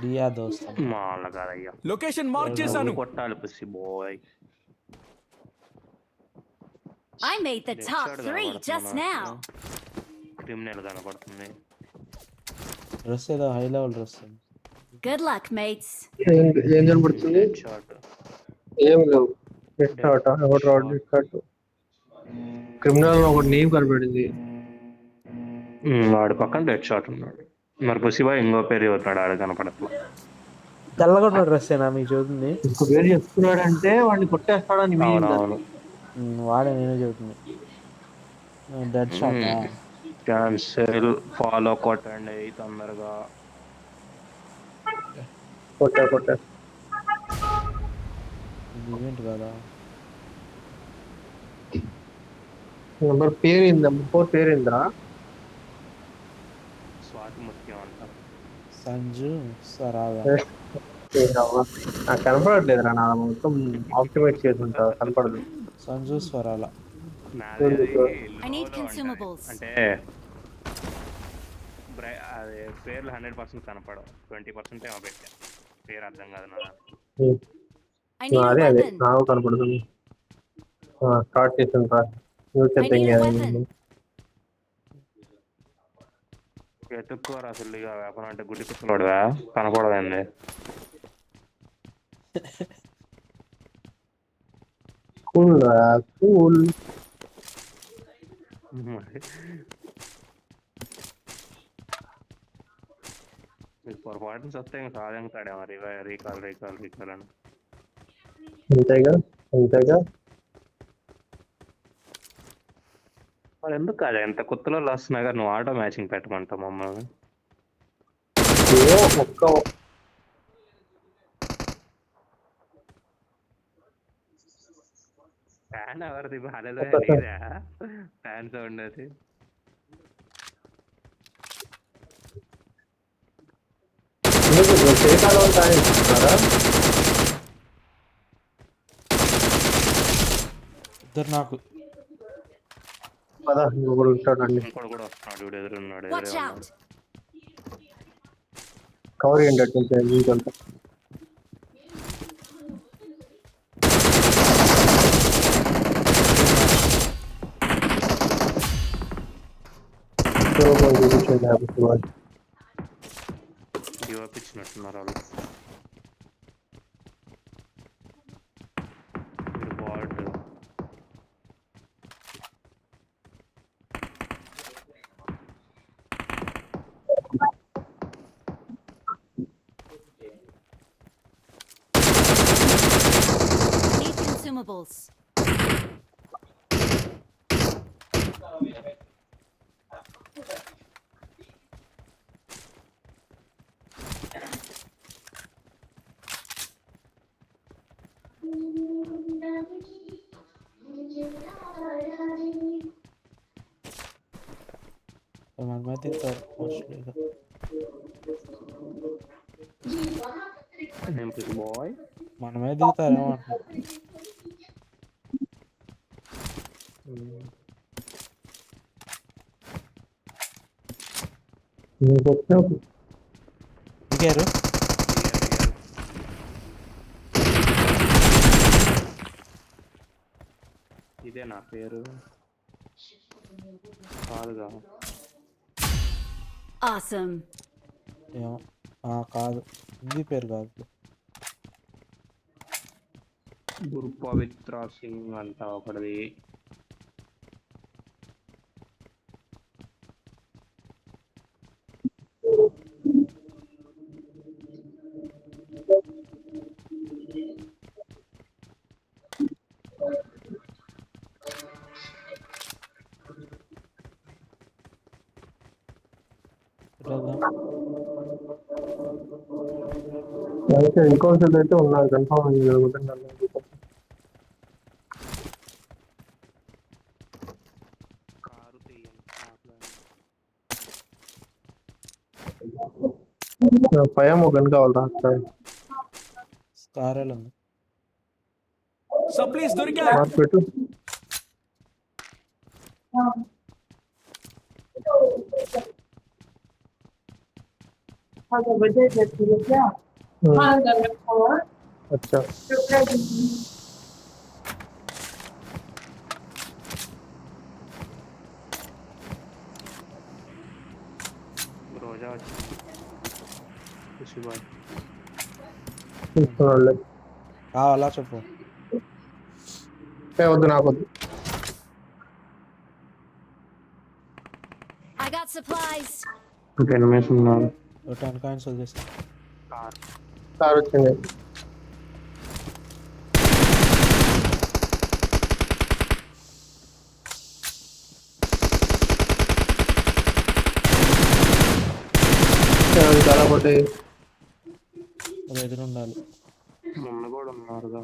డియా దోస్త్ అంట. మా వాళ్ళ కాదయ్యా. లొకేషన్ మార్క్ చేశాను. కొట్టాలి పుసి boy. I made the top 3 just now. Criminal కనపడుతుంది. డ్రెస్ ఏదో high level dress. Good luck, mates. ఏం కనబడుతుంది? షార్ట్ ఏం లేవు. నెట్ షాట్ ఎవరు రాడ్ నెట్ షాట్. క్రిమినల్ లో ఒక నేమ్ కనబడింది. వాడి పక్కన డెడ్ షాట్ ఉన్నాడు. మరి పుసిబా ఇంకో పేరు అవుతున్నాడు, ఆడ కనపడట్లా. తెల్లగొట్టిన డ్రెస్ ఏనా మీకు చూస్తుంది? ఇంకో పేరు చెప్తున్నాడంటే వాడిని కొట్టేస్తాడని అవునవును. వాడే నేనే చెబుతుంది. Dead shot cancel. ఫాలో కొట్టండి తొందరగా. కొట్టా ఈవెంట్ కదా. నెంబర్ పేరు పేరేంద్రా? స్వాతి ముఖ్యం అంట. సంజు సరాగా నాకు కనపడట్లేదురా. నా మొత్తం ఆప్టిమైజ్ చేసి ఉంటా, కనపడదు. సంజు స్వరాల I need consumables. అంటే అది పేర్లు 100% కనపడవు. 20% ఏమో పెట్టా. పేరు అర్థం కాదు నా. I need a అదే weapon. నాకు కనపడుతుంది. స్టార్ట్ చేసిండ్రా. ఎత్తుక్కోరు అసలు. ఇక వ్యాపారం అంటే గుడ్డి పిస్తున్నాడువా, కనపడదండి. కూల్ పొరపాటుని వస్తే ఇంకా సాధించాడేమో. రీకాల్ అని. అంతేగా మరి ఎందుకు కాదు, ఎంత కొత్తలో వస్తున్నా కానీ నువ్వు ఆటో మ్యాచింగ్ పెట్టమంటావు మమ్మల్ని. ఫ్యాన్ ఎవరిది? బాధలో లేదా ఫ్యాన్ సౌండ్ అది? ఇద్దరు నాకు ఇంకోడు కూడా వస్తున్నాడు. వీడు ఎదురున్నాడు. Watch out. కవర్ ఏంటంటే ఇచ్చినట్టున్నారు వాళ్ళు. Need consumables. మన మీద తింటారు మోస్ట్లీ. బాయ్ మన మీద దిగుతారేమో అంటున్నా. దిగారు. ఇదే నా పేరు కాదుగా. Awesome. ఏమో కాదు, హిందీ పేరు కాదు. గురు పవిత్ర సింగ్ అంట ఒకటిది. అయితే ఇంకోటి అయితే ఉన్నారు కన్ఫర్మ్ జరుగుతున్నాను. పయం ఒక గన్ కావాలరా. స్కారాలు ఉంది. సప్లీస్ దొరికా. పెట్టు. अच्छा రోజా వచ్చింది ఖుషి బాయ్ తీసుకున్నాడులే. కావాలా చెప్పు. వద్దు నాకు వద్దు. I got supplies. ఇంకా ఎనిమిస్ ఉన్నారు 10 కాయిన్స్ వదిలేసి. కార్ కార్ వచ్చింది. చాలా పడ్డాయి. అది ఎదురు ఉండాలి. మొన్న కూడా ఉన్నారుగా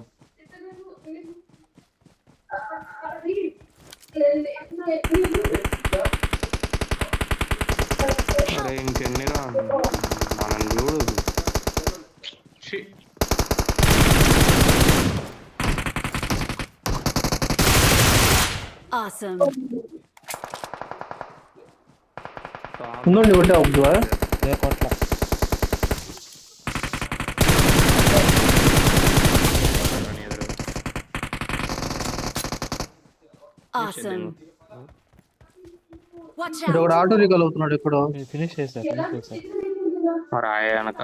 అరే ఇంకెన్నిరా మనం చూడు ఛీ. Awesome. ఉందండి ఒకటే అబ్బు ఏ కొట్ల Awesome. Watch ఇక్కడ ఒకటి out. ఆటో రికాల్ అవుతున్నాడు ఇక్కడ. ఫినిష్ చేసా. మరి ఆయనక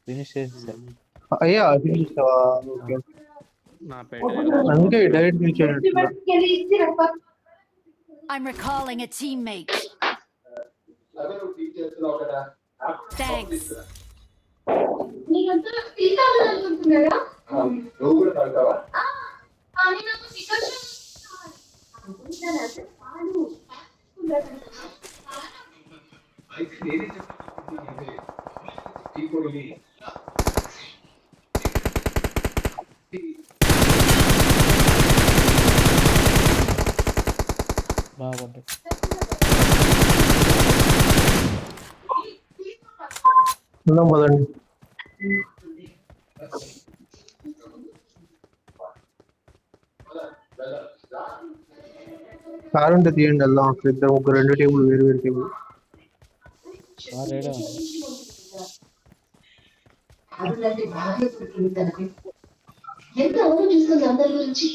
ఫినిష్ చేసేసా. అయ్యా ఫినిష్ చేసావా? ఓకే. నా పేట అందుకే డైరెక్ట్ ఫినిష్ అయినట్టున్నా. I'm recalling a teammate. Thanks. బాగా పడ్డాయి. ఉందాం పదండి. కారు ఉంటే తీయండి వెళ్దాం. అక్కడ ఇద్దరు ముగ్గురు 2 టేబుల్ వేరు వేరు టేబుల్. రేడే ఉంది. ఎంత ఆలోచిస్తుంది అందరి గురించి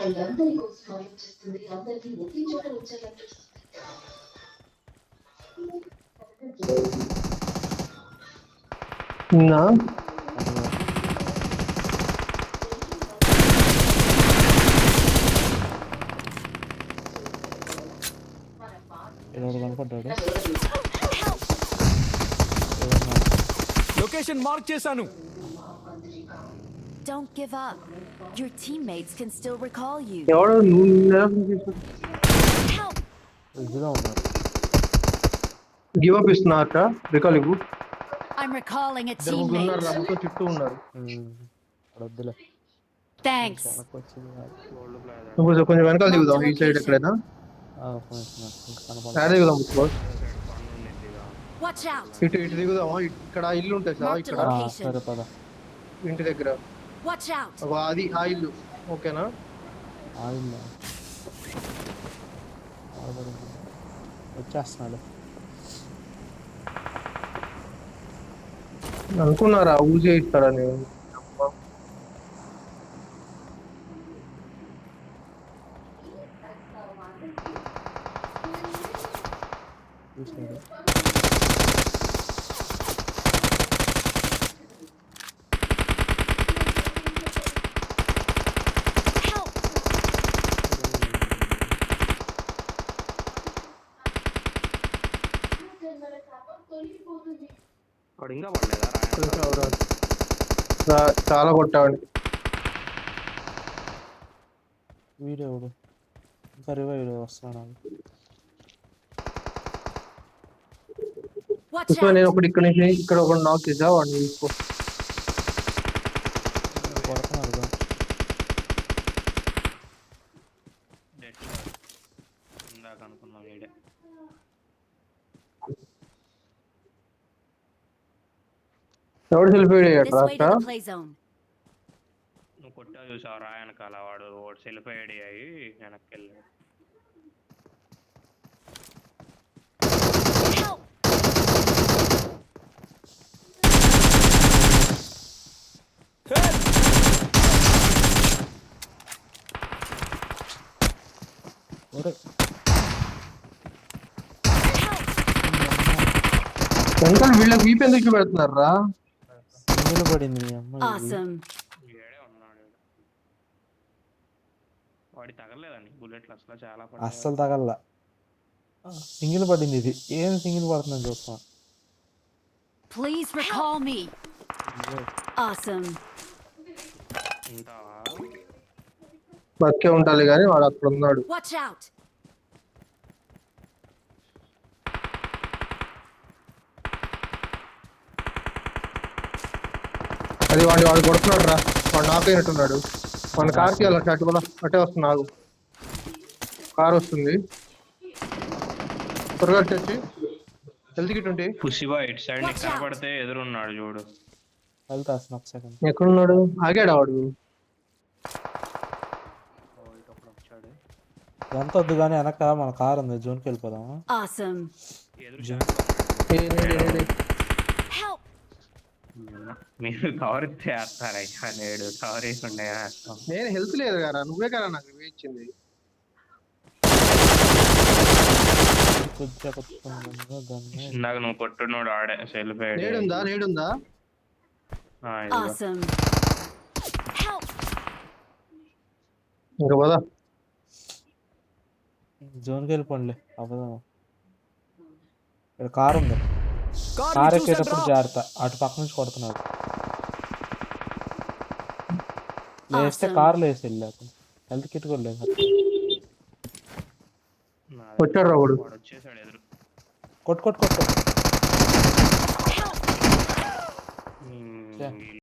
అందరి కోసం ఆలోచిస్తుంది. అందరికీ ఒకే చోట ఉంచాలని చూస్తుంది. నా ఎవడు కనపడ్డాడు. లొకేషన్ మార్క్ చేశాను. Don't give up. Your teammates can still recall you. ఎవడు Help. ఎదురుగా ఉన్నాడు. గివ్ అప్ ఇస్తున్నారట. రికాల్ ఇవ్వు. I'm recalling a ఇద్దరు ముగ్గురు ఉన్నారు. teammate. మొత్తం చుట్టూ ఉన్నారు. వద్దులే. Thanks. వెనక్కి వచ్చింది కాదు. గోల్డ్ ప్లేయర్ నువ్వు కొంచెం వెనకాల దిగుదాం. ఈ సైడ్ ఎక్కడైనా కనపడ. యాడ్ దిగుదాం. Boss Watch out. ఇటు ఇటు దిగుదామా? ఇక్కడ ఇల్లు ఉంటుంది సార్. ఇక్కడ సరే పద. ఇంటి దగ్గర Watch out. అది ఆ ఇల్లు. ఓకేనా? ఆగిందా వచ్చేస్తున్నాడు. అనుకున్నారా ఊజే ఇస్తాడని? చూసాడు. Help. వాడు ఇంకా పడలేదా చాలా కొట్టాడు. వీడెవడు ఇంకా రివైవ్ వస్తున్నాడు. Watch చూసుకో, నేను out. ఒకటి ఇక్కడ నుంచి ఇక్కడ ఒకటి నాక్ చేసా. వాడిని తీసుకో. కొడుతున్నాడు. డెడ్ ఇందాక అనుకున్నాం వీడే ఎవడు selfie This way to the play zone. నువ్వు కొట్టా చూసావు రా వెనకాల వాడు సెల్ఫ్ ఐడి అయ్యి వెనక్కి వెళ్ళాడు. Help. వెనకాల వీళ్ళకి వీపు ఎందుకు చూపెడుతున్నారా? సింగిల్ పడింది మీ అమ్మ ఇది. Awesome. ఏడే ఉన్నాడు ఈడు. వాడి తగలేదండి బుల్లెట్లు అసలు చాలా అస్సలు తగల్లా. సింగిల్ పడింది ఇది. ఏం సింగిల్ పడుతుందని చూస్తున్నా. Please recall me. Awesome. ఉంటావా? బతికే ఉండాలి కానీ వాడు అక్కడ ఉన్నాడు. Watch out. అది వాడు కొడుతున్నాడు రా. వాడు నాకైనట్టున్నాడు. మన కార్కి వెళ్ళచ్చు అటు కూడా అటే వస్తుంది. ఆగు, కార్ వస్తుంది. త్వరగా వచ్చి హెల్త్ కిట్ ఉంటే. పుషిబా ఇటు సైడ్ నీకు కనపడితే ఎదురున్నాడు చూడు. వెళ్తా ఒక సెకండ్. ఎక్కడున్నాడు? ఆగాడు వాడు. ఇటు ఒకడు వచ్చాడు. ఎంత వద్దు కానీ వెనక మన కార్ ఉంది, జోన్కి వెళ్ళిపోదామా? Awesome. ఎదురు Help. మీరు కవర్ చేస్తారా? ఇక నేడు కవర్ వేసుకుంటే వేస్తాం. నేను హెల్త్ లేదు కదా, నువ్వే కదా నాకు ఇవి ఇచ్చింది. కొద్దిగా కొట్టుకుంటుందా దాన్ని. ఇందాక నువ్వు కొట్టున్నాడు ఆడే వెళ్ళిపోయాడు. నేడుందా? Awesome. Help. ఇంకా పదా. జోన్కి వెళ్ళిపోండి అవ్వదాం. ఇక్కడ కార్ ఉంది. కార్ ఎక్కేటప్పుడు జాగ్రత్త, అటు పక్క నుంచి కొడుతున్నాడు. లేస్తే కార్లో వేసి వెళ్ళాక హెల్త్ కిట్ కూడా లేదు. వచ్చాడు రా వాడు. వచ్చేసాడు ఎదురు. కొట్టు Help. ఉమ్,